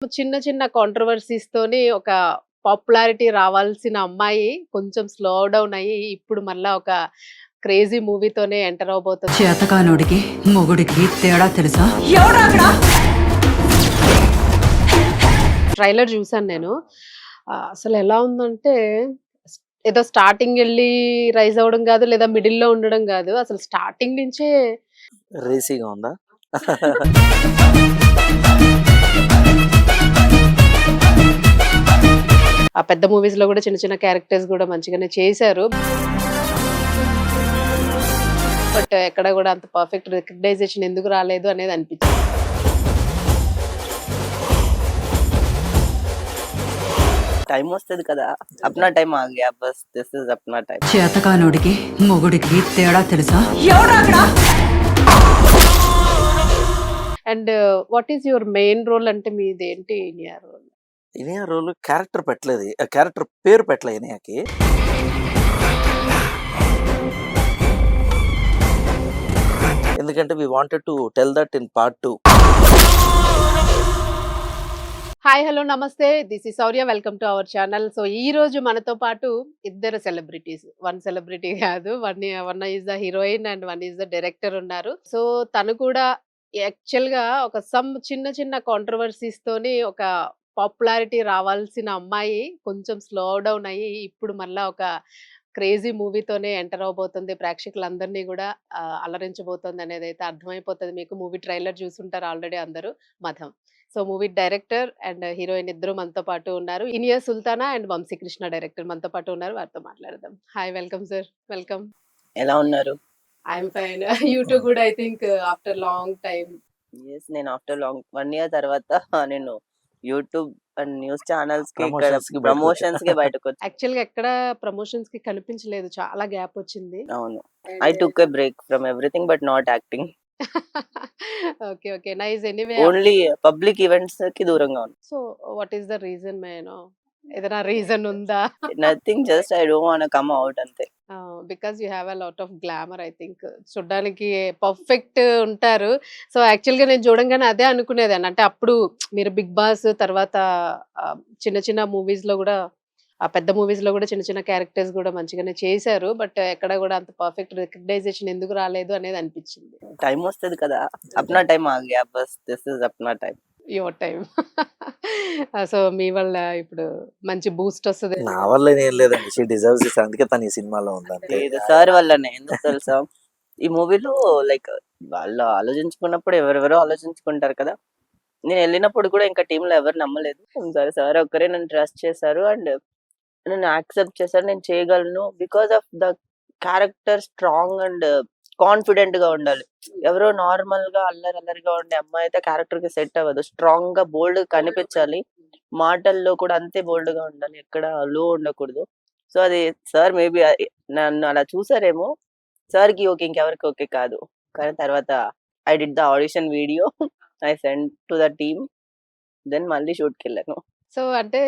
చిన్న చిన్న కాంట్రోవర్సీస్ తోని ఒక పాపులారిటీ రావాల్సిన అమ్మాయి కొంచెం స్లో డౌన్ అయ్యి ఇప్పుడు మళ్ళా ఒక క్రేజీ మూవీతోనే ఎంటర్ అవబోతుంది. చేతకానోడికి మొగుడికి తేడా తెలుసా? ఎవడా అక్కడ? ట్రైలర్ చూసాను నేను. అసలు ఎలా ఉందంటే ఏదో స్టార్టింగ్ ఎళ్ళి రైజ్ అవ్వడం గాదు, లేదా మిడిల్‌లో ఉండడం గాదు. అసలు స్టార్టింగ్ నుంచే రేసీగా ఉందా? ఆ పెద్ద మూవీస్‌లో గూడా చిన్న చిన్న క్యారెక్టర్స్ గూడా మంచిగానే చేశారు. బట్ ఎక్కడ గూడా అంత పర్ఫెక్ట్ రికగ్నైజేషన్ ఎందుకు రాలేదు అనేది అనిపించింది. టైం వస్తది కదా! అప్నా టైం ఆ గయా బస్ దిస్ ఇస్ అప్నా టైం. చేతకానోడికి మొగుడికి తేడా తెలుసా? ఎవడా అక్కడ? And what is your main role అంటే మీదేంటి Iniya role? Iniya role character పెట్టలేదు. క్యారెక్టర్ పేరు పెట్టలే ఇనియాకి. ఎందుకంటే we wanted to tell that in part 2. Hi hello నమస్తే, this is Shaurya, welcome to our channel. So ఈ రోజు మనతో పాటు ఇద్దరు సెలబ్రిటీస్, వన్ సెలబ్రిటీ కాదు, one is the heroine and one is the director ఉన్నారు. సో తను కూడా యాక్చువల్ గా ఒక చిన్న చిన్న కాంట్రవర్సీస్ తోని ఒక పాపులారిటీ రావాల్సిన అమ్మాయి కొంచెం స్లో డౌన్ అయ్యి ఇప్పుడు మళ్ళా ఒక క్రేజీ మూవీతోనే ఎంటర్ అవబోతుంది, ప్రేక్షకులందరినీ కూడా అలరించబోతుంది అనేది అయితే అర్థమైపోతుంది మీకు. మూవీ ట్రైలర్ చూసుంటారు ఆల్రెడీ అందరూ. Madham. So movie director and heroine ఇద్దరు మనతో పాటు ఉన్నారు. ఇనియా సుల్తానా అండ్ వంశీకృష్ణ డైరెక్టర్ మనతో పాటు ఉన్నారు. వారితో మాట్లాడదాం. Hi, welcome sir. వెల్కమ్. ఎలా ఉన్నారు? I'm fine. You too good, I think after long time. Yes, నేను ఆఫ్టర్ లాంగ్ 1 ఇయర్ తర్వాత నేను యూట్యూబ్ అండ్ న్యూస్ ఛానల్స్ కి ఇక్కడ ప్రమోషన్స్ కి బయటకొచ్చా. యాక్చువల్ గా ఎక్కడ ప్రమోషన్స్ కి కనిపించలేదు, చాలా గ్యాప్ వచ్చింది. అవును. I took a break from everything but not acting. Okay okay, nice. Anyway, only public events కి దూరంగా ఉన్నా. So what is the reason మేనో? ఏదైనా రీజన్ ఉందా? Nothing, just I don't want come out అంతే. Because you have a lot of glamour, I think. చూడ్డానికి perfect ఉంటారు. So actual గా నేను చూడంగానే అదే అనుకునేదాన్ని. అంటే అప్పుడు మీరు బిగ్ బాస్ తర్వాత చిన్న చిన్న మూవీస్ లో కూడా, ఆ పెద్ద మూవీస్ లో కూడా చిన్న చిన్న క్యారెక్టర్స్ కూడా మంచిగానే చేశారు. బట్ ఎక్కడ కూడా అంత పర్ఫెక్ట్ రికగ్నైజేషన్ ఎందుకు రాలేదు అనేది అనిపించింది. టైం వస్తది కదా! అప్నా టైం ఆ గయా బస్ దిస్ ఇస్ అప్నా టైం. Your time. సో మీ వల్ల ఇప్పుడు మంచి బూస్ట్ వస్తుంది. నా వల్ల ఏం లేదండి. She deserves this. అందుకే తను ఈ సినిమాలో ఉందంటే. లేదు, సార్ వల్లనే. ఎందుకు తెలుసా? ఈ మూవీలో లైక్ వాళ్ళు ఆలోచించుకున్నప్పుడు ఎవరెవరో ఆలోచించుకుంటారు కదా! నేను వెళ్ళినప్పుడు కూడా ఇంకా టీంలో ఎవరు నమ్మలేదు. సరే సార్ ఒక్కరే నన్ను ట్రస్ట్ చేశారు అండ్ నన్ను యాక్సెప్ట్ చేశారు. నేను చేయగలను because of the character strong and confident గా ఉండాలి. ఎవరో నార్మల్ గా అల్లరి అల్లరిగా ఉండే అమ్మాయి అయితే క్యారెక్టర్ కి సెట్ అవ్వదు. స్ట్రాంగ్ గా బోల్డ్ కనిపించాలి. మాటల్లో కూడా అంతే బోల్డ్ గా ఉండాలి. ఎక్కడ లో ఉండకూడదు. సో అది సార్ మేబీ నన్ను అలా చూసారేమో. సార్ కి ఓకే, ఇంకెవరికి ఓకే కాదు. కానీ తర్వాత I did the audition video. I send to the team. Then మళ్ళీ షూట్ కి వెళ్ళాను. సో అంటే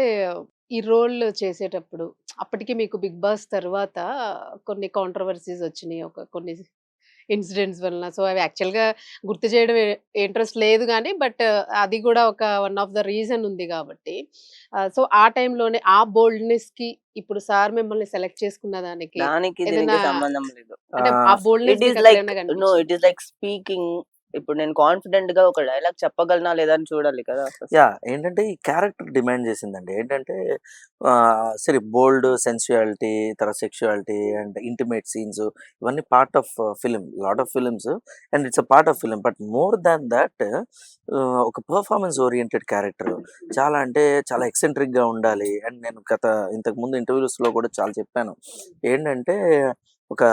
ఈ రోల్ చేసేటప్పుడు అప్పటికి మీకు బిగ్ బాస్ తర్వాత కొన్ని కాంట్రవర్సీస్ వచ్చినాయి, ఒక కొన్ని ఇన్సిడెంట్స్ వలన. సో అవి యాక్చువల్గా గుర్తు చేయడం ఇంట్రెస్ట్ లేదు కానీ, బట్ అది కూడా ఒక వన్ ఆఫ్ ద రీజన్ ఉంది కాబట్టి. సో ఆ టైంలోనే ఆ బోల్డ్నెస్ కి ఇప్పుడు సార్ మిమ్మల్ని సెలెక్ట్ చేసుకున్న దానికి దానికి ఏదైనా దీనికి సంబంధం లేదు. అంటే ఆ boldness it is like no, it is like speaking. ఇప్పుడు నేను కాన్ఫిడెంట్ గా ఒక డైలాగ్ చెప్పగలనా లేదా అని చూడాలి కదా. ఏంటంటే ఈ క్యారెక్టర్ డిమాండ్ చేసిందండి. ఏంటంటే సరే, బోల్డ్, సెన్సువాలిటీ, తర్వాత సెక్షువాలిటీ అండ్ ఇంటిమేట్ సీన్స్ ఇవన్నీ part of film. Lot of films and it's a part of film. But more than that ఒక పర్ఫార్మెన్స్ ఓరియంటెడ్ క్యారెక్టర్. చాలా అంటే చాలా ఎక్సెంట్రిక్ గా ఉండాలి. అండ్ నేను ఇంతకు ముందు ఇంటర్వ్యూస్ లో కూడా చాలా చెప్పాను. ఏంటంటే ఒక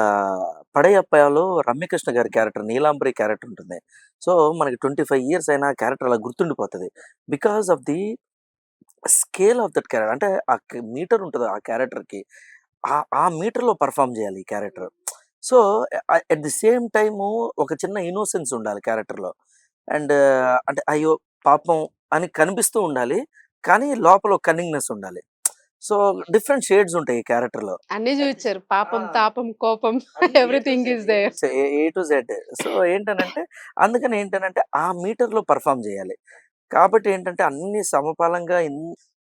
పడయప్పాలో రమ్యకృష్ణ గారి క్యారెక్టర్, నీలాంబరి క్యారెక్టర్ ఉంటుంది. సో మనకి 25 ఇయర్స్ అయినా ఆ క్యారెక్టర్ అలా గుర్తుండిపోతుంది. Because of the scale of that character. అంటే ఆ మీటర్ ఉంటుంది ఆ క్యారెక్టర్కి. ఆ మీటర్లో పర్ఫామ్ చేయాలి ఈ character. So at the same time ఒక చిన్న ఇన్నోసెన్స్ ఉండాలి క్యారెక్టర్లో. అండ్ అంటే అయ్యో పాపం అని కనిపిస్తూ ఉండాలి, కానీ లోపల కన్నింగ్నెస్ ఉండాలి. సో డిఫరెంట్ షేడ్స్ ఉంటాయి ఈ క్యారెక్టర్లో. అన్ని చూపించారు, పాపం తాపం కోపం, everything is there. A to Z. So అందుకని ఏంటనంటే ఆ మీటర్లో పర్ఫామ్ చేయాలి. కాబట్టి ఏంటంటే అన్ని సమపాలంగా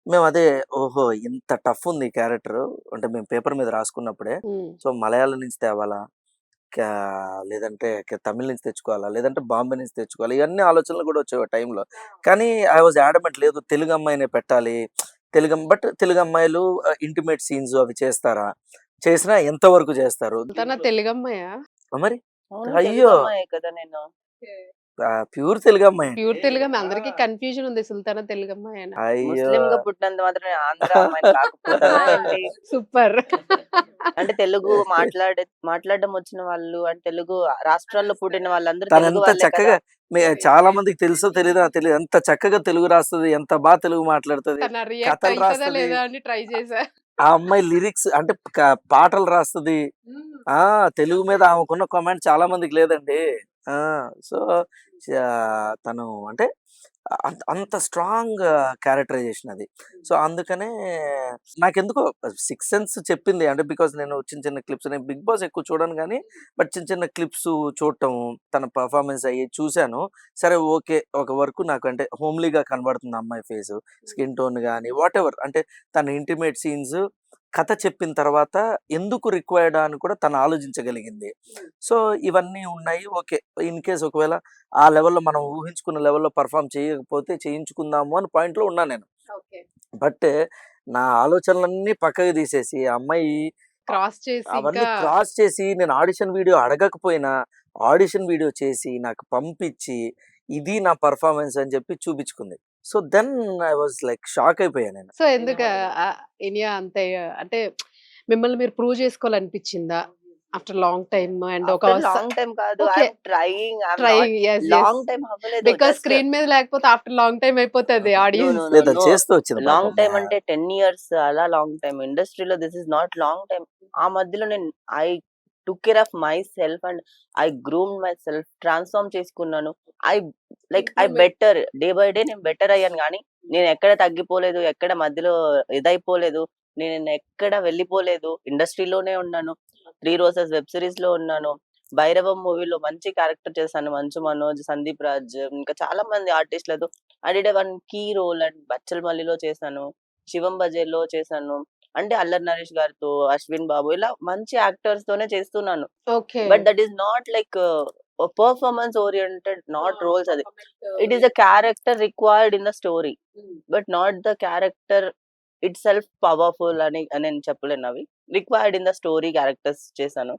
మేము అదే ఓహో! ఇంత టఫ్ ఉంది ఈ క్యారెక్టర్ అంటే మేము పేపర్ మీద రాసుకున్నప్పుడే. హ్మ్. సో, మలయాళం నుంచి తేవాలా? క్యా లేదంటే తమిళ్ నుంచి తెచ్చుకోవాలా? లేదంటే బాంబే నుంచి తెచ్చుకోవాలా? ఇవన్నీ ఆలోచనలు కూడా వచ్చేవి ఆ టైంలో. కానీ ఐ వాస్ అడామెంట్ లేదు తెలుగు అమ్మాయినే పెట్టాలి. తెలుగు అమ్మాయిలు ఇంటిమేట్ సీన్స్ అవి చేస్తారా? చేసినా ఎంత వరకు చేస్తారు? తన తెలుగమ్మాయా? మరి అవును, తెలుగు అయ్యో! అమ్మాయే కదా నేను. ప్యూర్ తెలుగు అమ్మాయి అండి. ప్యూర్ తెలుగమ్మాయి. అందరికి కన్‌ఫ్యూజన్ ఉంది. సుల్తానా తెలుగమ్మాయేనా? అయ్యో! ముస్లింగా పుట్టినంత మాత్రమే ఆంధ్ర అమ్మాయిని కాకపోతానా ఏంటి? సూపర్. అంటే తెలుగు మాట్లాడడం వచ్చిన వాళ్ళు అంటే తెలుగు రాష్ట్రాల్లో పుట్టిన వాళ్ళందరూ తెలుగు తనెంత వాళ్ళే కదా. చక్కగా చాలా మందికి తెలుసో తెలీదో నాకు తెలీదు. ఎంత చక్కగా తెలుగు రాస్తది. ఎంత తెలుగు మాట్లాడుతది. తన రియాక్ట్ కథలు అయితదా రాస్తది. లేదా అని ట్రై చేశా. ఆ అమ్మాయి లిరిక్స్ అంటే పాటలు రాస్తది. హ్మ్. ఆ! తెలుగు మీద ఆమెకున్న కామెంట్ చాలా మందికి లేదండి. ఆ! సో, తను అంటే అంత స్ట్రాంగ్ క్యారెక్టరైజేషన్ అది. సో, అందుకనే నాకెందుకో సిక్స్త్ సెన్స్ చెప్పింది. అంటే బికాజ్ నేను చిన్న చిన్న క్లిప్స్ నేను 'బిగ్ బాస్' ఎక్కువ చూడను గానీ, బట్ చిన్న చిన్న క్లిప్స్ చూడటం, తన పెర్ఫార్మన్స్ అయ్యి చూసాను. సరే ఓకే. ఒక వరకు నాకు అంటే హోమ్లీగా కనబడుతుంది ఆ అమ్మాయి ఫేసు. స్కిన్ టోన్ గాని వాటెవర్ అంటే తన ఇంటిమేట్ సీన్స్ కథ చెప్పిన తర్వాత ఎందుకు రిక్వైర్డా అని కూడా తను ఆలోచించగలిగింది. సో, ఇవన్నీ ఉన్నాయి. ఓకే. ఇన్ కేస్ ఒకవేళ ఆ లెవెల్‌లో మనం ఊహించుకున్న లెవెల్‌లో పెర్ఫార్మ్ చేయకపోతే చేయించుకుందాము అని పాయింట్‌లో ఉన్నా నేను. ఓకే. బట్ నా ఆలోచనలన్నీ పక్కకు తీసేసి ఆ అమ్మాయి క్రాస్ చేసి అవన్నీ ఇంకా క్రాస్ చేసి నేను ఆడిషన్ వీడియో అడగకపోయినా ఆడిషన్ వీడియో చేసి నాకు పంపించి ఇది నా పెర్ఫార్మన్స్ అని చెప్పి చూపించుకుంది. So, then I was like shock అయిపోయా నేను. సో, ఎందుకు ఇనియా అంతే అంటే మిమ్మల్ని మీరు ప్రూవ్ చేసుకోవాలనిపించిందా? ఆఫ్టర్ లాంగ్ టైమ్ అండ్ ఒక ఆఫ్టర్ లాంగ్ టైమ్ కాదు. Okay. I'm trying. I'm not trying. Yes. Yes. Long time అవ్వలేదు. బికాజ్ జస్ట్ స్క్రీన్ మీద లేకపోతే ఆఫ్టర్ లాంగ్ టైమ్ అయిపోతది నో, నో, ఆడియన్స్. నో, లేదా నో. చేస్తూ వచ్చింది లాంగ్ పాపం. టైమ్ అంటే 10 ఇయర్స్ అలా లాంగ్ టైమ్. ఇండస్ట్రీలో this is not long time. ఆ మధ్యలో నేను I took care of myself and I groomed myself. Transform చేసుకున్నాను. I I better day by day నేను బెటర్ అయ్యాను గానీ, నేను ఎక్కడ తగ్గిపోలేదు. ఎక్కడ మధ్యలో ఇదైపోలేదు. నేను ఎక్కడ వెళ్ళిపోలేదు. ఇండస్ట్రీలోనే ఉన్నాను. 'త్రీ రోజెస్' వెబ్ సిరీస్‌లో ఉన్నాను. 'భైరవం' మూవీలో మంచి క్యారెక్టర్ చేశాను. 'మంచు మనోజ్', 'సందీప్ రాజ్' ఇంకా చాలా మంది ఆర్టిస్ట్‌లతో I did a one key role and 'Bachhala మల్లిలో' చేశాను. 'శివం బజేర్‌లో' చేశాను. అంటే 'అల్లరి నరేష్' గారితో, 'అశ్విన్ బాబు' ఇలా మంచి యాక్టర్స్ తోనే చేస్తున్నాను. Okay. But that is not like performance oriented not roles అది. It is a character required in the story. But not the character itself powerful అని నేను చెప్పలేను అవి. Required in the story characters చేశాను.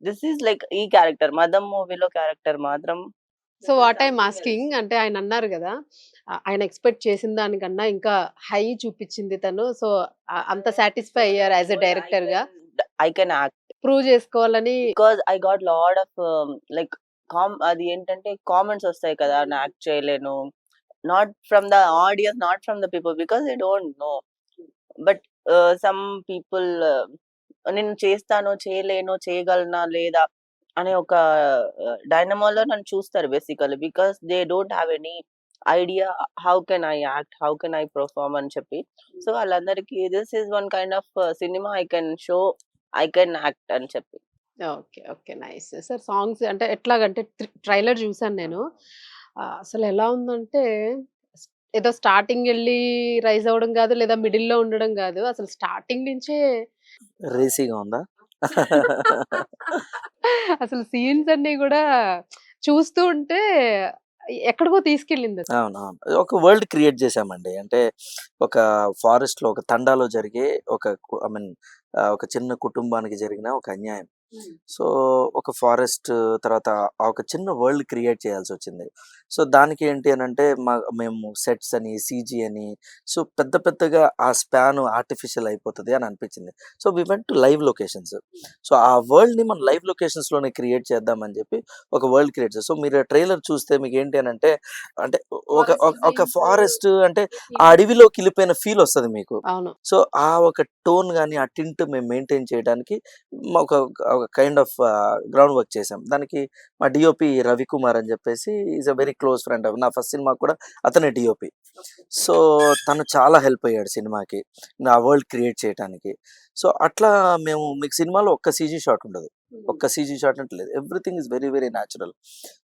This is like ఈ character 'Madham' మూవీలో character మాత్రం so what I am asking అంటే ఆయన అన్నారు గదా! ఆయన ఎక్స్‌పెక్ట్ చేసిన దానికన్నా ఇంకా హై చూపిచ్చింది తను. సో, అంత సాటిస్ఫై అయ్యారు యాస్ ఎ డైరెక్టర్‌గా. I can act. ప్రూవ్ చేసుకోవాలని because I got lot of like అది ఏంటంటే కామెంట్స్ వస్తాయి కదా! నేను యాక్ట్ చేయలేను. Not from the audience, not from the people because they don't know. But some people నేను చేస్తాను, చేయలేను, చేయగలనా లేదా అనే ఒక డైనమోలో నన్ను చూస్తారు basically. Because they don't have any idea how can I act, how can I perform అని చెప్పి. సో వాళ్ళందరికీ this is one kind of cinema I can show, I can act అని చెప్పి. Okay. Okay. Nice. Sir songs అంటే ఎట్లాగంటే trailer చూసాను నేను. అసలు ఎలా ఉందంటే స్ ఏదో స్టార్టింగ్ ఎళ్లి రైజ్ అవ్వడం గాదు, లేదా మిడిల్‌లో ఉండడం గాదు. అసలు స్టార్టింగ్ నుంచే రేసీగా ఉందా? అసలు సీన్స్ అన్నీ గూడా చూస్తూ ఉంటే ఎక్కడికో తీసుకెళ్ళిందసలు. అవునవును. ఒక వరల్డ్ క్రియేట్ చేశామండి. అంటే ఒక ఫారెస్ట్‌లో ఒక తండాలో జరిగే ఐ మీన్ ఒక చిన్న కుటుంబానికి జరిగిన ఒక అన్యాయం. హ్మ్. సో, ఒక ఫారెస్ట్ తర్వాత ఒక చిన్న వరల్డ్ క్రియేట్ చేయాల్సొచ్చింది. సో, దానికి ఏంటి అనంటే మేము సెట్స్ అని, సీజీ అని సో, పెద్ద పెద్దగా ఆ స్పాన్ ఆర్టిఫిషియల్ అయిపోతది అని అనిపించింది. So, we went to live locations. So, ఆ వరల్డ్‌ని మనం లైవ్ లొకేషన్స్‌లోనే క్రియేట్ చేద్దామని చెప్పి ఒక వరల్డ్ క్రియేట్ చేసాం. సో, మీరు ట్రైలర్ చూస్తే మీకేంటి అనంటే అంటే ఒక ఒక ఫారెస్ట్ అంటే ఆ అడవిలోకెళ్ళిపోయిన ఫీల్ వస్తది మీకు. అవును. సో, ఆ ఒక టోన్ గాని, ఆ టింట్ మేము మెయింటైన్ చేయడానికి ఒక ఒక కైండ్ ఆఫ్ గ్రౌండ్ వర్క్ చేసాం. దానికి మా డీఓపీ రవికుమార్ అని చెప్పేసి is a very close friend. నా ఫస్ట్ సినిమాకి కూడా అతనే డీఓపీ. సో, తను చాలా హెల్ప్ అయ్యాడు సినిమాకి. నా వరల్డ్ క్రియేట్ చేయటానికి. సో, అట్లా మీకు సినిమాలో ఒక్క సీజీ షాట్ ఉండదు. ఒక్క సీజీ షాట్ అంటే లేదు. Everything is very very natural.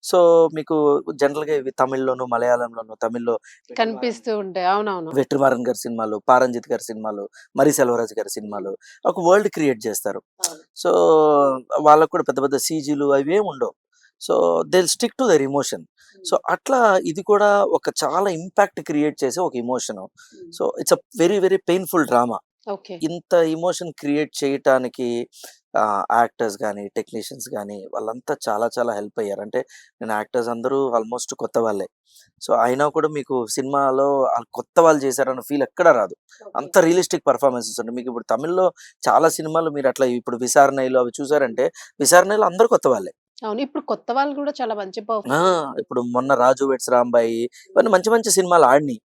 So మీకు జనరల్గా ఇవి తమిళ్లోను, మలయాళంలోను, తమిళ్లో కనిపిస్తూ ఉంటాయి. అవునవును. వెట్రిమారన్ గారి సినిమాలు, పారంజిత్ గారి సినిమాలు, మరి సెల్వరాజ్ గారి సినిమాలు ఒక వరల్డ్ క్రియేట్ చేస్తారు. సో వాళ్ళకు కూడా పెద్ద పెద్ద సీజీలు అవి ఏమి ఉండవు. So they stick to their emotion. So అట్లా ఇది కూడా ఒక చాలా ఇంపాక్ట్ క్రియేట్ చేసే ఒక emotion. So it's a very very painful drama. Okay. ఇంత ఎమోషన్ క్రియేట్ చేయటానికి యాక్టర్స్ కానీ, టెక్నీషియన్స్ కానీ వాళ్ళంతా చాలా చాలా హెల్ప్ అయ్యారు. అంటే నేను యాక్టర్స్ అందరూ ఆల్మోస్ట్ కొత్త వాళ్ళే. సో అయినా కూడా మీకు సినిమాలో కొత్త వాళ్ళు చేశారన్న ఫీల్ ఎక్కడ రాదు. అంత రియలిస్టిక్ పర్ఫార్మెన్సెస్ ఉంటాయి. మీకు ఇప్పుడు తమిళ్లో చాలా సినిమాలు మీరు అట్లా ఇప్పుడు విసారణలో అవి చూసారంటే విసారణలో అందరూ కొత్త వాళ్ళే. అవును. ఇప్పుడు కొత్త వాళ్ళు కూడా చాలా మంచి ఇప్పుడు మొన్న 'రాజు వెడ్స్ రాంబాయి' ఇవన్నీ మంచి మంచి సినిమాలు ఆడినాయి.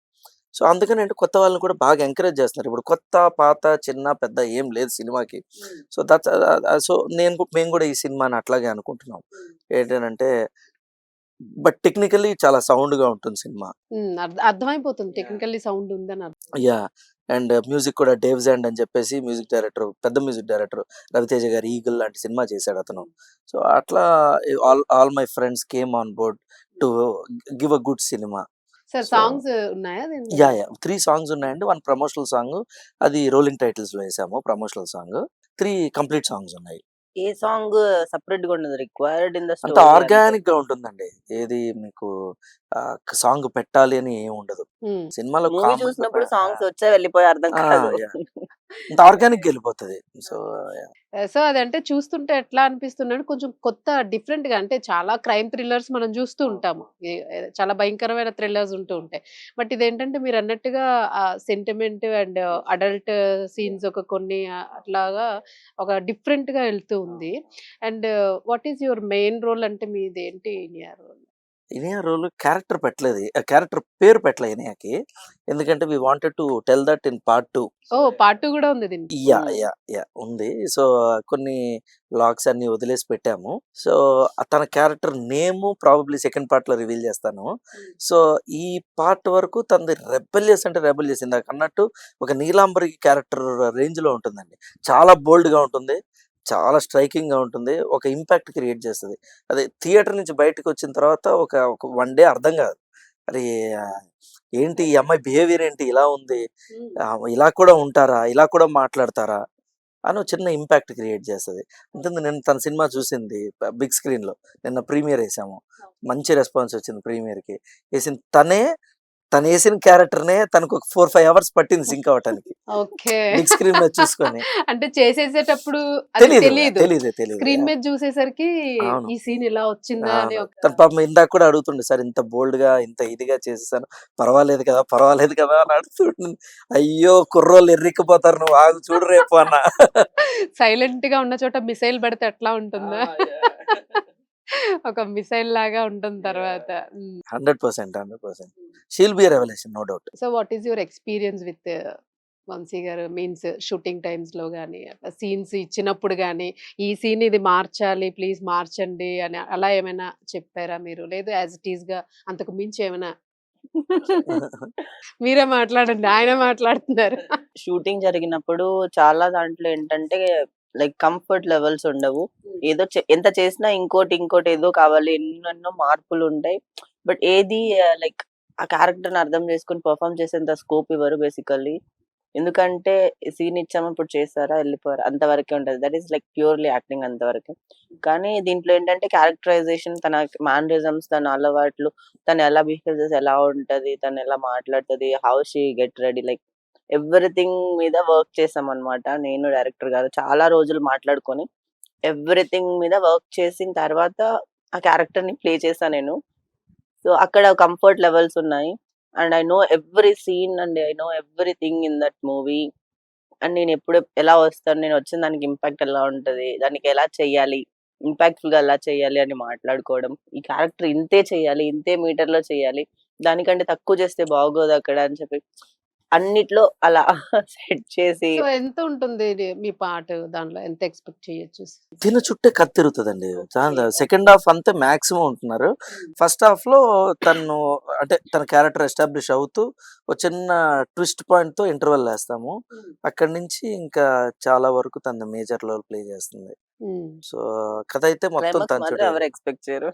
సో అందుకని అంటే కొత్త వాళ్ళని కూడా బాగా ఎంకరేజ్ చేస్తున్నారు. ఇప్పుడు కొత్త, పాత, చిన్న, పెద్ద ఏం లేదు సినిమాకి. సో సో మేము కూడా ఈ సినిమాని అట్లాగే అనుకుంటున్నాం. ఏంటంటే బట్ టెక్నికల్లీ చాలా సౌండ్‌గా ఉంటుంది సినిమా. అర్థమైపోతుంది. టెక్నికల్లీ సౌండ్ ఉందని అర్థం. యాహ్! అండ్ మ్యూజిక్ కూడా 'డేవ్ జాండ్' అని చెప్పేసి పెద్ద మ్యూజిక్ డైరెక్టర్ 'రవితేజ' గారి 'ఈగల్' లాంటి సినిమా చేశాడు అతను. సో అట్లా all my friends came on board to give a good cinema. Sir so songs ఉన్నాయా దీంట్లో? యాహ్! 3 సాంగ్స్ ఉన్నాయండి. 1 ప్రమోషనల్ సాంగ్ అది రోలింగ్ టైటిల్స్‌లో ఏసాము ప్రమోషనల్ సాంగ్. 3 కంప్లీట్ సాంగ్స్ ఉన్నాయి. ఏ సాంగ్ సెపరేట్ గా ఉండదు, రిక్వైర్డ్ ఇన్ ద అంతా స్టోరీ అంతే. ఆర్గానిక్‌గా ఉంటుందండి. ఏది మీకు సాంగ్ పెట్టాలి అని ఏమి ఉండదు. హ్మ్. సినిమాలో మూవీ చూసినప్పుడు సాంగ్స్ వచ్చే వెళ్ళిపోయి అర్థం కాదు. యాహ్! అంత ఆర్గానిక్‌గా ఎళ్ళిపోతది. So yeah! సో అదంటే చూస్తుంటే ఎట్లా అనిపిస్తుందంటే కొంచెం కొత్త డిఫరెంట్‌గా అంటే చాలా క్రైమ్ థ్రిల్లర్స్ మనం చూస్తూ ఉంటాము. చాలా భయంకరమైన థ్రిల్లర్స్ ఉంటూ ఉంటాయి. బట్ ఇదేంటంటే మీరన్నట్టుగా సెంటిమెంట్ అండ్ అడల్ట్ సీన్స్ ఒక కొన్ని అట్లాగా ఒక డిఫరెంట్‌గా ఎళ్తూ ఉంది. And what is your main role అంటే మీదేంటి Iniya role? Iniya role character పెట్టలేదు. క్యారెక్టర్ పేరు పెట్టలే ఇనియాకి. ఎందుకంటే we wanted to tell that in part 2. Oh! Part 2 కూడా ఉంది దీనికి. యాహ్! ఉంది. సో కొన్ని వ్లాగ్స్ అన్నీ వదిలేసి పెట్టాము. సో తన క్యారెక్టర్ నేమ్ ప్రాబబ్లీ సెకండ్ పార్ట్‌లో రివీల్ చేస్తాను. సో ఈ పార్ట్ వరకు తనది రెబెలియస్ అంటే రెబెలియస్ ఇందాకన్నట్టు ఒక నీలాంబరి క్యారెక్టర్ రేంజ్‌లో ఉంటుందండి. చాలా బోల్డ్‌గా ఉంటుంది. చాలా స్ట్రైకింగ్‌గా ఉంటుంది. ఒక ఇంపాక్ట్ క్రియేట్ చేస్తది. అదే థియేటర్ నుంచి బయటకొచ్చిన తర్వాత ఒక ఒక 1 డే అర్థం కాదు. అరే! ఏంటి ఈ అమ్మాయి బిహేవియర్ ఏంటి ఇలా ఉంది? ఇలా కూడా ఉంటారా? ఇలా కూడా మాట్లాడతారా? అని ఒక చిన్న ఇంపాక్ట్ క్రియేట్ చేస్తది. అంతెందుకు నేను తన సినిమా చూసింది బిగ్ స్క్రీన్‌లో. నిన్న ప్రీమియర్ ఏసాము. మంచి రెస్పాన్స్ వచ్చింది ప్రీమియర్‌కి. ఏసింది తనేసిన క్యారెక్టర్‌నే తనకు ఒక 4, 5 అవర్స్ పట్టింది సింక్ అవ్వటానికి. ఓకే. బిగ్ స్క్రీన్ మీద చూసుకొని. అంటే చేసేసేటప్పుడు అది తెలీదు. తెలీదు. స్క్రీన్ మీద చూసేసరికి అవును. ఈ సీన్ ఇలా వచ్చిందా అని అవును. ఒక తను పాపం ఇందాక కూడా అడుగుతుండే సార్ ఇంత బోల్డ్‌గా, ఇంత ఇదిగా చేసేసాను. పర్వాలేదు కదా అని అడుగుతుంటుంది. అయ్యో! కుర్రోళ్ళు ఎర్రెక్కిపోతారు నువ్వు ఆగు చూడు రేపు అన్న. సైలెంట్ గా ఉన్న చోట మిసైల్ పడితే ఎట్లా ఉంటుందా? ఒక మిసైల్ లాగా ఉంటుంది తర్వాత. 100%. She will be a revolution no doubt. So what is your experience with Vamsi garu? Means shooting times లో గానీ, సీన్స్ ఇచ్చినప్పుడు గానీ, ఈ సీన్ ఇది మార్చాలి ప్లీజ్ మార్చండి అని అలా ఏమైనా చెప్పారా మీరు? లేదు యాజ్ ఇట్ ఈస్ గా అంతకు మించి ఏమైనా మీరే మాట్లాడండి. ఆయన మాట్లాడుతున్నారు. షూటింగ్ జరిగినప్పుడు చాలా దాంట్లో ఏంటంటే లైక్ కంఫర్ట్ లెవెల్స్ ఉండవు. ఏదో ఎంత చేసినా ఇంకోటి ఏదో కావాలి. ఎన్నెన్నో మార్పులు ఉంటాయి. బట్ ఏది లైక్ ఆ క్యారెక్టర్‌ని అర్థం చేసుకొని పెర్ఫార్మ్ చేసేంత స్కోప్ ఇవ్వరు బేసికల్లీ. ఎందుకంటే సీన్ ఇచ్చాము ఇప్పుడు చేస్తారా వెళ్ళిపోయారు అంతవరకే ఉంటది. That is like purely acting అంతవరకే. కానీ దీంట్లో ఏంటంటే క్యారెక్టరైజేషన్ తన మేనరిజమ్స్, తన అలవాట్లు, తను ఎలా బిహేవ్ చేసి ఎలా ఉంటది, తను ఎలా మాట్లాడుతది, how she get ready like everything మీద వర్క్ చేసామన్నమాట. నేను డైరెక్టర్ గారు చాలా రోజులు మాట్లాడుకొని ఎవ్రీథింగ్ మీద వర్క్ చేసిన తర్వాత ఆ క్యారెక్టర్‌ని ప్లే చేశా నేను. సో అక్కడ కంఫర్ట్ లెవెల్స్ ఉన్నాయి. And I know every scene and I know everything in that movie. And నేను ఎప్పుడు ఎలా వస్తాను, నేను వచ్చిన దానికి ఇంపాక్ట్ ఎలా ఉంటది, దానికి ఎలా చెయ్యాలి, ఇంపాక్ట్‌ఫుల్‌గా ఎలా చేయాలి అని మాట్లాడుకోవడం. ఈ క్యారెక్టర్ ఇంతే చేయాలి, ఇంతే మీటర్‌లో చేయాలి, దానికంటే తక్కువ చేస్తే బాగోదు అక్కడ అని చెప్పి అన్నిట్లో అలా సెట్ చేసి సో ఎంత ఉంటుంది ఇది మీ పార్ట్ దాంట్లో ఎంత ఎక్స్పెక్ట్ చేయొచ్చు? తిన చుట్టే కత్తి తిరుగుతుందండి. ఓకే. సెకండ్ హాఫ్ అంతే మాక్సిమం ఉంటున్నారు. ఫస్ట్ హాఫ్ లో తను అంటే తన క్యారెక్టర్ ఎస్టాబ్లిష్ అవుతూ ఒక చిన్న ట్విస్ట్ పాయింట్ తో ఇంటర్వెల్ వేస్తాము. అక్కడి నుంచి ఇంకా చాలా వరకు తన మేజర్ రోల్ ప్లే చేస్తుంది. సో కథ అయితే మొత్తం క్లైమాక్స్ తన మాత్రం చుట్టే. ఎవరు ఎక్స్పెక్ట్ చేయరు.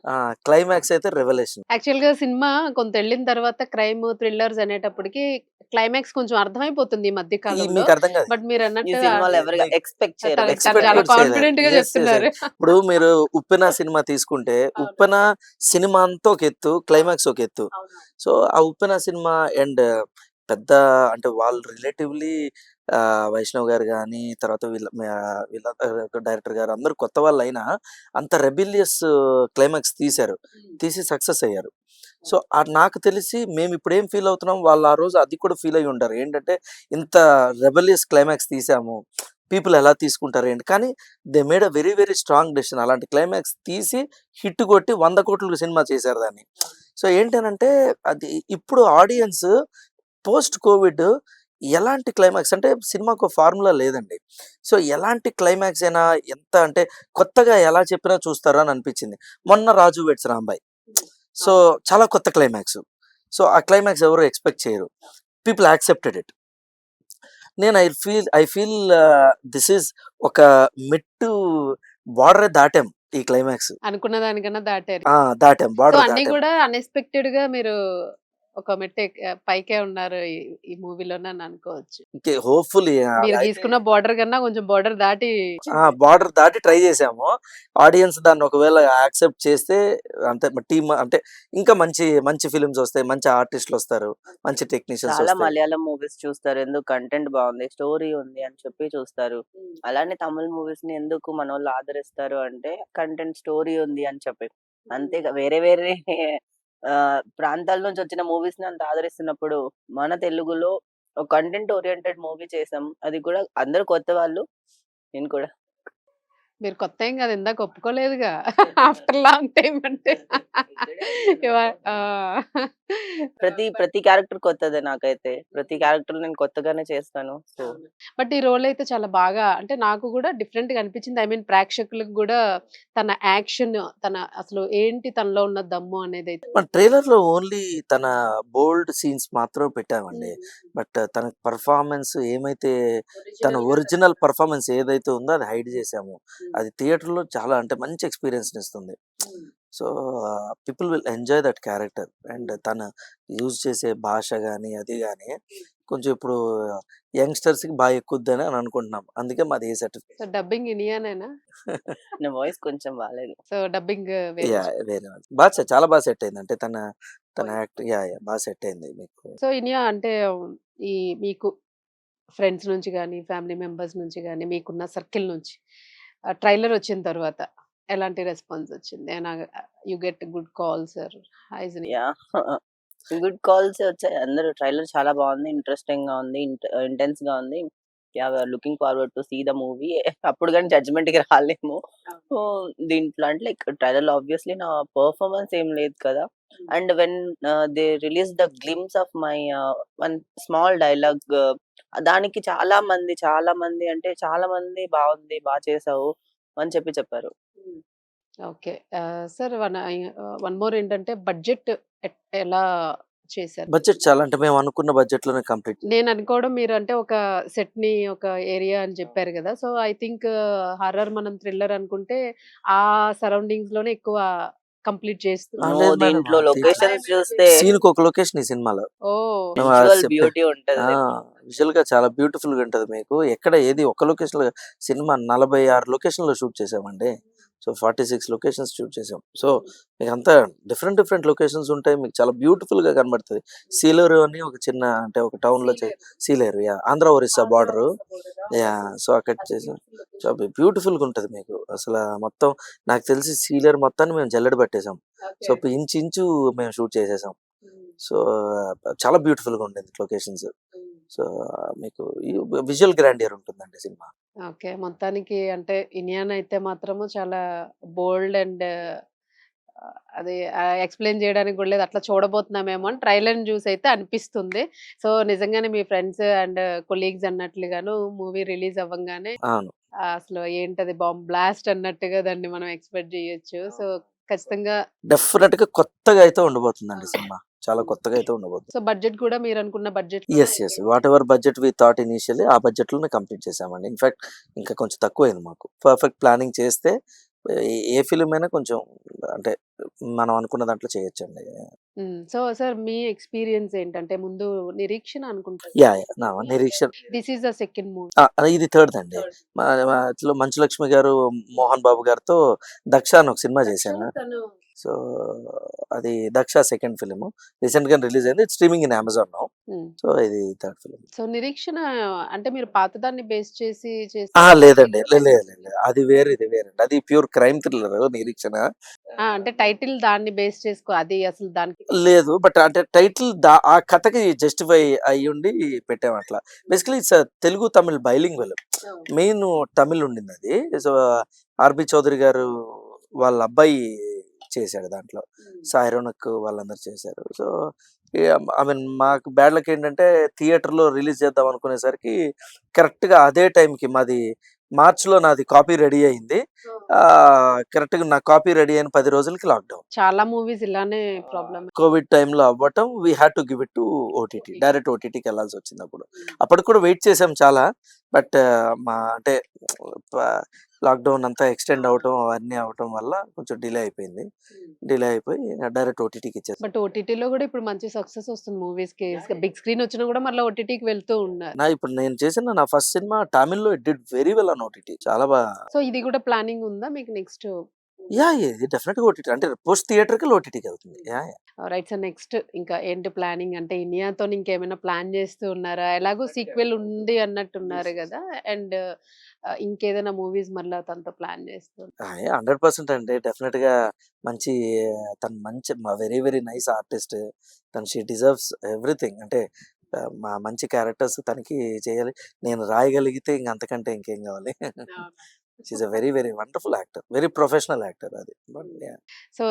క్లైమాక్స్ అయితే రెవల్యూషన్. యాక్చువల్‌గా సినిమా కొంత ఎళ్ళిన తర్వాత క్రైమ్, థ్రిల్లర్స్ అనేటప్పటికి క్లైమాక్స్ కొంచెం అర్థమైపోతుంది ఈ మధ్య కాలంలో. మీకు అర్థం కాదు. బట్ ఈ మీరన్నట్టు సినిమాలో నే- ఎవరు నే- ఎక్స్పెక్ట్ చేయరు. తను ఎక్స్పెక్ట్ చాలా కూడా చేయలేదు. కాన్ఫిడెంట్ గా Yes, yes, చెప్తున్నారు. ఇప్పుడు మీరు ఉప్పెన సినిమా తీసుకుంటే ఉప్పెన సినిమా అంతా ఒక ఎత్తు, క్లైమాక్స్ ఒక ఎత్తు. సో ఆ ఉప్పెన సినిమా అండ్ పెద్ద అంటే వాళ్ళు రిలేటివ్లీ వైష్ణవ్ గారు కానీ తర్వాత వీళ్ళ డైరెక్టర్ గారు అందరూ కొత్త వాళ్ళు అయినా అంత రెబిలియస్ క్లైమాక్స్ తీశారు, తీసి సక్సెస్ అయ్యారు. సో నాకు తెలిసి మేము ఇప్పుడు ఏం ఫీల్ అవుతున్నాం, వాళ్ళు ఆ రోజు అది కూడా ఫీల్ అయ్యి ఉంటారు. ఏంటంటే ఇంత రెబలియస్ క్లైమాక్స్ తీసాము, పీపుల్ ఎలా తీసుకుంటారు ఏంటి, కానీ they made a very very strong decision. అలాంటి క్లైమాక్స్ తీసి హిట్ కొట్టి 100 కోట్లకు సినిమా చేశారు దాన్ని. సో ఏంటనంటే అది ఇప్పుడు ఆడియన్స్ పోస్ట్ కోవిడ్ ఎలాంటి క్లైమాక్స్ అంటే సినిమాకు ఫార్ములా లేదండి. సో ఎలాంటి క్లైమాక్స్ అయినా ఎంత అంటే కొత్తగా ఎలా చెప్పినా చూస్తారో అని అనిపించింది. మొన్న రాజు వెడ్స్ రాంబాయ్, సో చాలా కొత్త క్లైమాక్స్. సో ఆ క్లైమాక్స్ ఎవరు ఎక్స్పెక్ట్ చేయరు, పీపుల్ యాక్సెప్టెడ్ ఇట్. నేను ఐ ఫీల్ దిస్ ఈజ్ ఒక మెట్టు బార్డర్ దాటాం ఈ క్లైమాక్స్. అనుకున్న దానికన్నా దాటారు. దాటాం, సో బార్డర్ అన్ని దాటాం. కూడా అన్ఎక్స్‌పెక్టెడ్ గా మీరు ఒక మెట్టు పైకే ఉన్నారు ఈ మూవీలోనే అని అనుకోవచ్చు. హోప్ఫుల్లీ మీరు అలా అయితే గీసుకున్న బోర్డర్ కన్నా కొంచెం బోర్డర్ దాటి బార్డర్ దాటి ట్రై చేసాము. ఆడియన్స్ దాన్ని ఒకవేళ యాక్సెప్ట్ చేస్తే అంటే టీమ్ అంటే ఇంకా మంచి మంచి ఫిలిమ్స్ వస్తాయి, మంచి ఆర్టిస్టులు వస్తారు, మంచి టెక్నీషియన్స్ చాలా వస్తాయి. మలయాళం మూవీస్ చూస్తారు. ఎందుకు కంటెంట్ బాగుంది, స్టోరీ ఉంది అని చెప్పి చూస్తారు. అలానే తమిళ్ మూవీస్ ని ఎందుకు మనోళ్ళు ఆదరిస్తారు అంటే కంటెంట్, స్టోరీ ఉంది అని చెప్పి. అంతేగా వేరే వేరే ప్రాంతాల నుంచి వచ్చిన మూవీస్ ని అంత ఆదరిస్తున్నప్పుడు మన తెలుగులో ఒక కంటెంట్ ఓరియంటెడ్ మూవీ చేసాం. అది కూడా అందరూ కొత్త వాళ్ళు. నేను కూడా మీరు కొత్త ఏం కాదు, ఇందాక ఒప్పుకోలేదుగా ఆఫ్టర్ లాంగ్ టైమ్ అంటే. ఆ, ప్రతి క్యారెక్టర్ కొత్తదే నాకైతే. ప్రతి క్యారెక్టర్ నేను కొత్తగానే చేస్తాను. సో బట్ ఈ రోల్ అయితే చాలా బాగా అంటే నాకు కూడా డిఫరెంట్ గా అనిపించింది. ఐ మీన్ ప్రేక్షకులకు కూడా తన యాక్షన్, తన అసలు ఏంటి తనలో ఉన్న దమ్ము అనేది అయితే. మన ట్రైలర్ లో ఓన్లీ తన బోల్డ్ సీన్స్ మాత్రం పెట్టామండి. బట్ తన పర్ఫార్మెన్స్ ఏమైతే తన ఒరిజినల్ పర్ఫార్మెన్స్ ఏదైతే ఉందో అది హైడ్ చేసాము. అది థియేటర్‌లో చాలా అంటే మంచి ఎక్స్‌పీరియన్స్‌ని ఇస్తుంది. So, people will enjoy that character. And తను యూజ్ చేసే భాష గాని, అది గాని కొంచెం ఇప్పుడు యంగ్‌స్టర్స్‌కి బాగా ఎక్కుద్దని అని అనుకుంటున్నాం. అందుకే మాది ఏ సర్టిఫికేట్. సో డబ్బింగ్ ఇనియానేనా? నా వాయిస్ కొంచెం బాలేదు. సో డబ్బింగ్ వేరే. యాహ్! వేరే చాలా బాగా సెట్ అయింది. అంటే తన యాక్ట్ యాహ్! బాగా సెట్ అయింది మీకు. సో ఇనియా అంటే ఈ మీకు ఫ్రెండ్స్ నుంచి గాని, ఫ్యామిలీ మెంబర్స్ నుంచి గాని, మీకున్న సర్కిల్ నుంచి ట్రైలర్ వచ్చిన తర్వాత ఎలాంటి రెస్పాన్స్ వచ్చింది? You get good calls or highs? Yeah! Good calls వచ్చాయి. అందరూ ట్రైలర్ చాలా బాగుంది. ఇంట్రెస్టింగ్ గా ఉంది. ఇంటెన్స్ గా ఉంది. Yeah! We are looking forward to see the movie. అప్పుడు గాని జడ్జ్‌మెంట్ కి రాలేము. సో దీంట్లో అంటే లైక్ ట్రైలర్‌లో ఆబ్వియస్లీ నా పెర్ఫార్మన్స్ ఏం లేదు కదా! And when they release the glimpse of my one small dialogue, దానికి చాలా మంది బాగుంది, చేసావు అని చెప్పారు. ఓకే. సార్ వన్ మోర్ ఏంటంటే బడ్జెట్ ఎలా చేశారు? బడ్జెట్ చాలా అంటే మేము అనుకున్న బడ్జెట్‌లోనే కంప్లీట్. నేను అనుకోవడం మీరు అంటే ఒక సెట్‌ని ఒక ఏరియా అని చెప్పారు గదా! సో ఐ థింక్ హారర్ మనం థ్రిల్లర్ అనుకుంటే ఆ సరౌండింగ్స్ లోనే ఎక్కువ కంప్లీట్ చేస్తూ. నో, లేదు మేడం. దీంట్లో లొకేషన్స్ చూస్తే సీన్‌కి ఒక లొకేషన్ ఈ సినిమాలో. ఓహ్! మేము విజువల్ చెప్పే బ్యూటీ ఉంటది. విజువల్‌గా చాలా బ్యూటిఫుల్‌గా ఉంటది మీకు. ఎక్కడ ఏది ఒక్క లొకేషన్‌లో సినిమా 46 లొకేషన్‌లో షూట్ చేసామండి. సో 46 లొకేషన్స్ షూట్ చేసాం. సో మీకంతా డిఫరెంట్ లొకేషన్స్ ఉంటాయి. మీకు చాలా బ్యూటిఫుల్‌గా కనబడుతది. సీలేరు అని ఒక చిన్న అంటే ఒక టౌన్‌లో Sileru yeah! Andhra Orissa border. Yeah! So అక్కడ చేసాం. సో బ్యూటిఫుల్‌గా ఉంటది మీకు. అసల మొత్తం నాకు తెలిసి సీలేరు మొత్తాన్ని మేము జల్లెడ పట్టేసాం. సో ఇంచు మేము షూట్ చేసేసాం. సో చాలా బ్యూటిఫుల్‌గా ఉండేది లొకేషన్స్. సో మీకు విజువల్ గ్రాండియర్ ఉంటుందండి సినిమా. ఓకే. మొత్తానికి అంటే ఇనియాన్ అయితే మాత్రము చాలా బోల్డ్ అండ్ అది ఎక్స్‌ప్లెయిన్ చేయడానికి కూడా లేదు. అట్లా చూడబోతున్నామేమో అని ట్రైలర్‌ని చూసి అయితే అనిపిస్తుంది. సో, నిజంగానే మీ ఫ్రెండ్స్ అండ్ కొలీగ్స్ అన్నట్లుగాను మూవీ రిలీజ్ అవ్వంగానే అవును. అసలు ఏంటది బాంబ్ బ్లాస్ట్ అన్నట్టుగా దాన్ని మనం ఎక్స్‌పెక్ట్ చేయొచ్చు. సో, ఖచ్చితంగా డెఫినెట్‌గా కొత్తగా అయితే ఉండబోతుందండి సినిమా. చాలా కొత్తగా అయితే ఉండబోతుంది. సో, బడ్జెట్ కూడా మీరనుకున్న బడ్జెట్‌లోనే yes. Whatever budget we thought initially ఆ బడ్జెట్‌లోనే కంప్లీట్ చేసామండి. ఇన్‌ఫాక్ట్ ఇంకా కొంచెం తక్కువైంది మాకు. పర్ఫెక్ట్ ప్లానింగ్ చేస్తే ఏ ఫిల్మ్ అయినా కొంచెం అంటే మనం అనుకున్న దాంట్లో చేయొచ్చండి. సో, సార్ మీ ఎక్స్‌పీరియన్స్ ఏంటంటే ముందు 'నిరీక్షణ' అనుకుంటా. యాహ్! నా నిరీక్షణ this is the second movie. ఇది థర్డ్‌దండి. థర్డ్. ఇట్లా మంచులక్ష్మి గారు, మోహన్ బాబు గారితో 'దక్ష' అని ఒక సినిమా చేశాను. తను సో, అది 'దక్ష' సెకండ్ ఫిల్మ్. రీసెంట్‌గానే రిలీజ్ అయింది. It's streaming in Amazon now. హ్మ్. సో, ఇది థర్డ్ ఫిల్మ్. సో, 'నిరీక్షణ' అంటే మీరు పాతదాన్ని బేస్ చేసి లేదండి. లేదు. అది వేరు, ఇది వేరండి. అది ప్యూర్ క్రైమ్ థ్రిల్లర్ 'నిరీక్షణ.' అంటే టైటిల్ దాన్ని బేస్ చేసుకో అది అసలు దానికి లేదు. బట్ అంటే టైటిల్ ఆ కథకి జస్టిఫై అయ్యుండి పెట్టాం అట్లా. Basically it's Telugu, Tamil bilingual. Main Tamil ఉండిందది. సో, 'ఆర్‌బి చౌదరి' గారు వాళ్ళ అబ్బాయి చేశాడు దాంట్లో. సాయి రోనక్ వాళ్ళందరూ చేశారు. సో, ఐ మీన్ మాకు బ్యాడ్ లక్ ఏంటంటే థియేటర్‌లో రిలీజ్ చేద్దాం అనుకునేసరికి కరెక్ట్‌గా అదే టైంకి మాది మార్చ్‌లో నాది కాపీ రెడీ అయింది. కరెక్ట్‌గా నా కాపీ రెడీ అయిన 10 రోజులకి లాక్‌డౌన్. చాలా మూవీస్ ఇలానే ప్రాబ్లమ్. కోవిడ్ టైంలో అవ్వటం we had to give it to OTT. Direct ఓటీటీకి వెళ్ళాల్సొచ్చింది అప్పుడు. అప్పటికి కూడా వెయిట్ చేసాం చాలా. బట్ అంటే లాక్‌డౌన్ అంతా ఎక్స్‌టెండ్ అవ్వటం అవన్నీ అవ్వటం వల్ల కొంచెం డిలే అయిపోయింది. డిలే అయిపోయి డైరెక్ట్ ఓటీటీకి ఇచ్చేసాం. బట్ ఓటీటీలో కూడా ఇప్పుడు మంచి సక్సెస్ వస్తుంది మూవీస్‌కి. బిగ్ స్క్రీన్ వచ్చినా కూడా మళ్ళీ ఓటీటీకి వెళ్తూ ఉన్నారు. ఇప్పుడు నేను చేసిన నా ఫస్ట్ సినిమా తమిళ్‌లో it did very well on OTT. చాలా సో, ఇది కూడా ప్లానింగ్ ఉందా మీకు నెక్స్ట్? ఇది డెఫినెట్‌గా ఓటీటీ. అంటే పోస్ట్ థియేటర్‌కెళ్ళి ఓటీటీకి వెళ్తుంది. Right sir. నెక్స్ట్ ఇంకా ఏంటి ప్లానింగ్ అంటే ఇనియాతోని ఇంకేమైనా ప్లాన్ చేస్తూ ఉన్నారా? ఎలాగో సీక్వెల్ ఉంది అన్నట్టున్నారు గదా! అండ్ ఇంకేదైనా మూవీస్ మళ్ళా తనతో ప్లాన్ చేస్తూ 100% అండి. డెఫినిట్‌గా మంచి తను మంచి very very nice artist. She deserves everything. అంటే మంచి క్యారెక్టర్స్ తనకి చేయాలి. నేను రాయగలిగితే ఇంక అంతకంటే ఇంకేం కావాలి. She is a very very wonderful actor. Very professional actor అది. బట్ సో,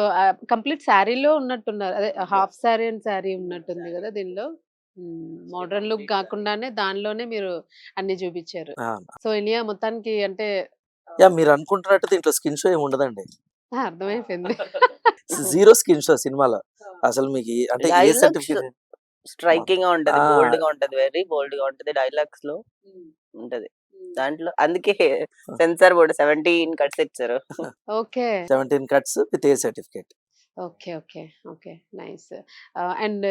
కంప్లీట్ శారీలో ఉన్నట్టున్నారు. అదే హాఫ్ శారీ అండ్ శారీ ఉన్నట్టుంది గదా! దీనిలో. మోడర్న్ లుక్ గాకుండానే దానిలోనే మీరు అన్ని చూపిచ్చారు. సో, ఇనియా మొత్తానికి అంటే మీరు అనుకుంటున్నట్టు దీంట్లో స్కిన్ షో ఏమి ఉండదండి. అర్థమైపోయింది. జీరో స్కిన్ షో సినిమాలో. అసలు మీకు అంటే ఏ డైలాగ్స్ సర్టిఫికేట్ స్ట్రైకింగ్ గా ఉంటది. ఆ! బోల్డ్ గా ఉంటది. వెరీ బోల్డ్ గా ఉంటది. డైలాగ్స్ లో ఉంటది. దాంట్లో అందుకే సెన్సార్ బోర్డ్ 17 కట్స్ ఇచ్చారు. Okay. 17 cuts with a certificate. Okay. Nice. And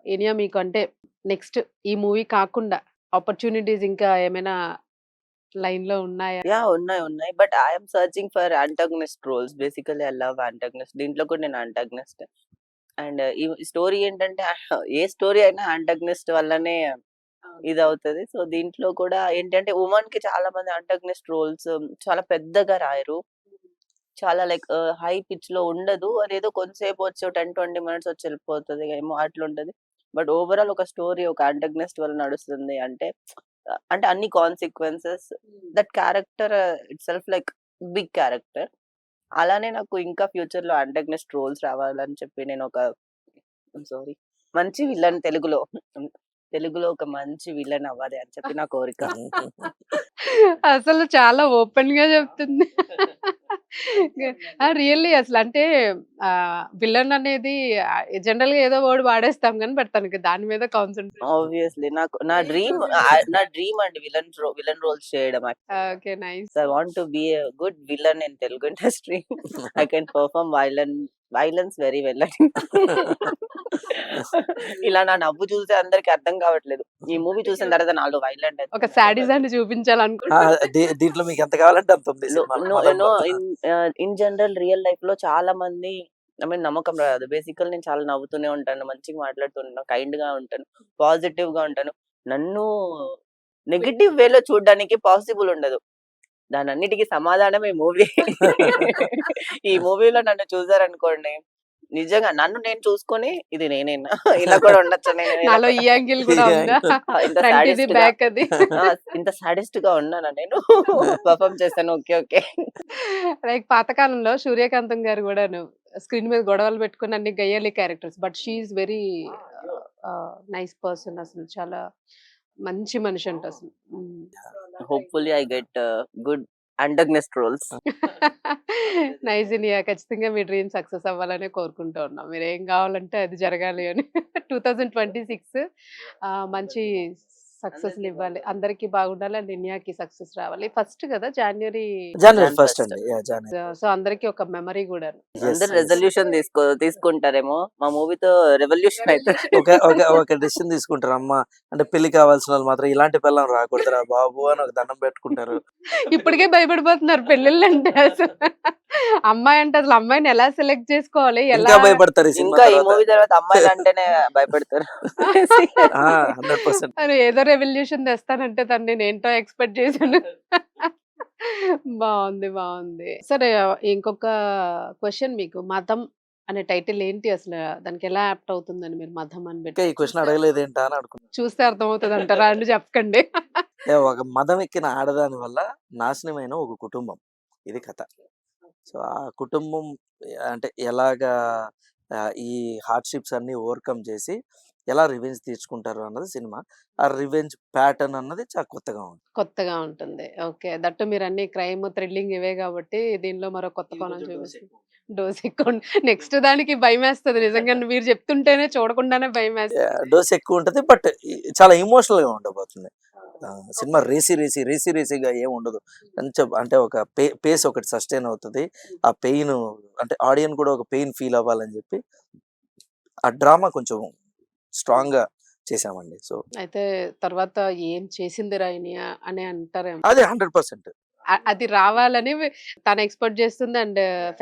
Inaya మీకు అంటే నెక్స్ట్ ఈ మూవీ కాకుండా ఆపర్చునిటీస్ ఇంకా ఏమైనా లైన్‌లో ఉన్నాయా? ఉన్నాయి. But I am searching for antagonist roles. Basically I love antagonist. దీంట్లో కూడా నేను యాంటాగనిస్ట్. అండ్ ఈ స్టోరీ ఏంటంటే ఏ స్టోరీ అయినా యాంటాగనిస్ట్ వల్లనే ఇదవుతది. సో, దీంట్లో కూడా ఏంటంటే వుమన్ కి చాలా మంది యాంటాగనిస్ట్ రోల్స్ చాలా పెద్దగా రాయరు. చాలా లైక్ హై పిచ్ లో ఉండదు. అదేదో కొంతసేపు వచ్చి 10, 20 మినిట్స్ వచ్చి వెళ్ళిపోతది ఏమో అట్లుంటది. బట్ ఓవరాల్ ఒక స్టోరీ ఒక యాంటాగనిస్ట్ వల్ల నడుస్తుంది అంటే అంటే అన్ని consequences that character itself like big character. అలానే నాకు ఇంకా ఫ్యూచర్ లో యాంటాగనిస్ట్ రోల్స్ రావాలని చెప్పి నేను ఒక సారీ మంచి విలన్ తెలుగులో ఒక మంచి విలన్ అవ్వాలి అని చెప్పి నా కోరిక. అసలు చాలా ఓపెన్‌గా చెప్తుంది. రియల్లీ అసలంటే విలన్ అనేది జనరల్‌గా ఏదో వర్డ్ వాడేస్తాం గానీ బట్ తనకి దాని మీద కాన్సంట్రేషన్. ఆబ్వియస్లీ నాకు నా డ్రీమ్ అండి విలన్ రోల్స్ చేయడం. Okay. Nice. So I want to be a good villain in Telugu industry. I can perform violence very well. ఇలా నా నవ్వు చూస్తే అందరికి అర్థం కావట్లేదు. ఈ మూవీ చూసిన తర్వాత నాలో వైలెంట్ ఒక సాడిజాన్ని చూపించాలనుకుంటున్నా. దీంట్లో మీకు ఎంత కావాలంటే అంత ఉంది సినిమాలో. ఇన్ జనరల్ రియల్ లైఫ్ లో చాలా మంది నమ్మకం రాదు. బేసికల్ నేను చాలా నవ్వుతూనే ఉంటాను, మంచిగా మాట్లాడుతుంటాను, కైండ్ గా ఉంటాను, పాజిటివ్ గా ఉంటాను. నన్ను నెగటివ్ వేలో చూడడానికి పాసిబుల్ ఉండదు. దానన్నిటికి సమాధానం ఈ మూవీ. ఈ మూవీలో నన్ను చూసారనుకోండి నిజంగా నన్ను నేను చూసుకొని ఇది నేనేనా ఇలా కూడా ఉండొచ్చు నాలో ఈ యాంగిల్ కూడా ఉందా? ఫ్రంట్ ఇది బ్యాక్ అది. ఇంత సాడిస్ట్ గా ఉన్నానా నేను పర్ఫామ్ చేస్తాను. ఓకే. లైక్ పాతకాలంలో సూర్యకాంతం గారు కూడాను స్క్రీన్ మీద గొడవలు పెట్టుకుని అన్ని గయ్యాలి characters. But she is very nice person. అసలు చాలా మంచి మనిషి అంట అసలు. Hopefully I get good antagonist roles. Nice India. ఖచ్చితంగా మీ డ్రీమ్ సక్సెస్ అవ్వాలనే కోరుకుంటూ ఉన్నాం. మీరు ఏం కావాలంటే అది జరగాలి అని. 2026 మంచి సక్సెస్ ఇవ్వాలి. అందరికీ బాగుండాలి. అండ్ ఇండియాకి సక్సెస్ రావాలి. ఫస్ట్ కదా జనవరి. జనవరి Jan ఫస్ట్ first. అండి. జనవరి. సో అందరికీ ఒక మెమరీ కూడా. అందరు రెజల్యూషన్ తీసుకుంటారేమో, మా మూవీతో రెవల్యూషన్ అయితే. ఒక డెసిషన్ తీసుకుంటారు అమ్మ, అంటే పెళ్లి కావాల్సిన వాళ్ళు మాత్రం ఇలాంటి పిల్లం రాకూడదురా బాబు అని ఒక దండం పెట్టుకుంటారు. ఇప్పటికే భయపడిపోతున్నారు పెళ్ళిళ్ళు అంటే. అసలు అమ్మాయి అంటే అసలు అమ్మాయిని ఎలా సెలెక్ట్ చేసుకోవాలి, ఎలా ఇంకా భయపడతారు ఈ సినిమా ఇంకా ఈ తర్వాత. మూవీ తర్వాత అమ్మాయిలు అంటేనే భయపడతారు. 100%. అని ఏదో రెవల్యూషన్ తెస్తానంటే తను నేను ఏంటో ఎక్స్పెక్ట్ చేశాను. బాగుంది బాగుంది. సరే, ఇంకొక క్వశ్చన్ మీకు. మతం అనే టైటిల్ ఏంటి అసలు? దానికి ఎలా యాప్ట్ అవుతుందని మీరు మతం అని ఇంకా పెట్టి ఈ క్వశ్చన్ అడగలేదు ఏంటా అని అనుకున్నాను. చూస్తే అర్థమవుతుంది అంటారా అని చెప్పకండి. ఒక మదం ఎక్కిన ఆడదాని వల్ల నాశనమైన ఒక కుటుంబం, ఇది కథ. సో ఆ కుటుంబం అంటే ఎలాగా ఈ హార్డ్షిప్స్ అన్ని ఓవర్కమ్ చేసి ఎలా రివెంజ్ తీర్చుకుంటారు అన్నది సినిమా. ఆ రివెంజ్ ప్యాటర్న్ అన్నది చాలా కొత్తగా ఉంది. కొత్తగా ఉంటుంది. ఓకే. దట్టు మీరు అన్ని క్రైమ్ థ్రిల్లింగ్ ఇవే కాబట్టి దీనిలో మరో కొత్త కోణం చూపిస్తుంది. డోస్ ఎక్కువ. నెక్స్ట్ దానికి భయం వేస్తుంది నిజంగా. మీరు చెప్తుంటేనే చూడకుండానే భయం వేస్తుంది. డోస్ ఎక్కువ ఉంటుంది, బట్ చాలా ఎమోషనల్ గా ఉండబోతుంది. సినిమా రేసీగా ఏం ఉండదు. కొంచెం అంటే ఒక పేస్ ఒకటి సస్టైన్ అవుతుంది. ఆ పెయిన్ అంటే ఆడియన్ కూడా ఒక పెయిన్ ఫీల్ అవ్వాలని చెప్పి ఆ డ్రామా కొంచెం స్ట్రాంగ్ గా చేసామండి. సో అయితే తర్వాత ఏం చేసింది రాయిని అని అంటారేమో. అది 100%. అది రావాలని తను ఎక్స్పెక్ట్ చేస్తుంది. అండ్